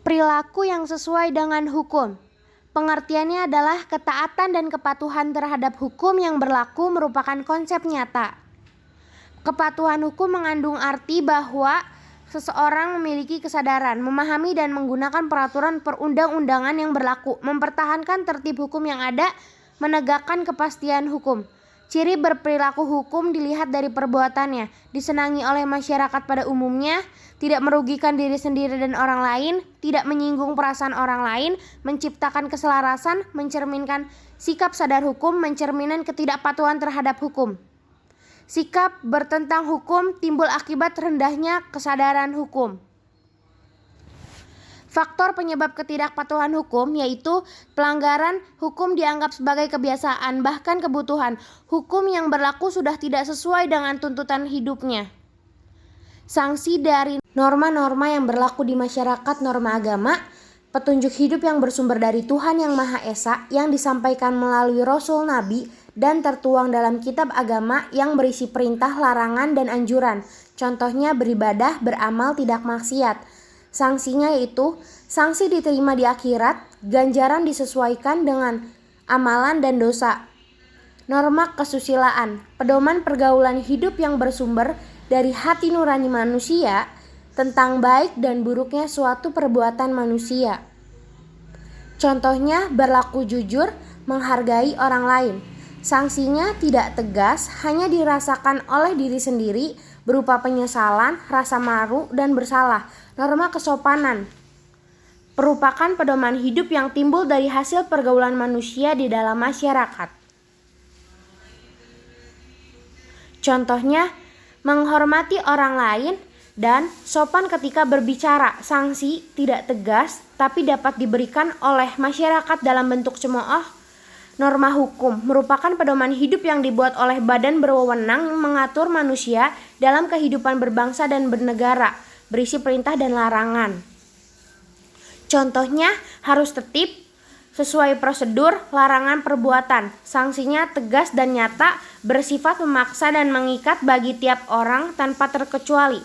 Perilaku yang sesuai dengan hukum. Pengertiannya adalah ketaatan dan kepatuhan terhadap hukum yang berlaku merupakan konsep nyata. Kepatuhan hukum mengandung arti bahwa seseorang memiliki kesadaran, memahami dan menggunakan peraturan perundang-undangan yang berlaku, mempertahankan tertib hukum yang ada, menegakkan kepastian hukum. Ciri berperilaku hukum dilihat dari perbuatannya, disenangi oleh masyarakat pada umumnya, tidak merugikan diri sendiri dan orang lain, tidak menyinggung perasaan orang lain, menciptakan keselarasan, mencerminkan sikap sadar hukum, mencerminkan ketidakpatuhan terhadap hukum. Sikap bertentang hukum timbul akibat rendahnya kesadaran hukum. Faktor penyebab ketidakpatuhan hukum yaitu pelanggaran hukum dianggap sebagai kebiasaan bahkan kebutuhan. Hukum yang berlaku sudah tidak sesuai dengan tuntutan hidupnya. Sanksi dari norma-norma yang berlaku di masyarakat, norma agama, petunjuk hidup yang bersumber dari Tuhan Yang Maha Esa yang disampaikan melalui Rasul Nabi dan tertuang dalam kitab agama yang berisi perintah, larangan, dan anjuran. Contohnya beribadah, beramal, tidak maksiat. Sanksinya yaitu sanksi diterima di akhirat, ganjaran disesuaikan dengan amalan dan dosa. Norma kesusilaan, pedoman pergaulan hidup yang bersumber dari hati nurani manusia tentang baik dan buruknya suatu perbuatan manusia. Contohnya berlaku jujur, menghargai orang lain. Sanksinya tidak tegas, hanya dirasakan oleh diri sendiri berupa penyesalan, rasa malu, dan bersalah. Norma kesopanan merupakan pedoman hidup yang timbul dari hasil pergaulan manusia di dalam masyarakat. Contohnya, menghormati orang lain dan sopan ketika berbicara. Sanksi tidak tegas, tapi dapat diberikan oleh masyarakat dalam bentuk cemooh. Norma hukum merupakan pedoman hidup yang dibuat oleh badan berwenang mengatur manusia dalam kehidupan berbangsa dan bernegara, berisi perintah dan larangan. Contohnya harus tertib, sesuai prosedur, larangan perbuatan. Sanksinya tegas dan nyata, bersifat memaksa dan mengikat bagi tiap orang tanpa terkecuali.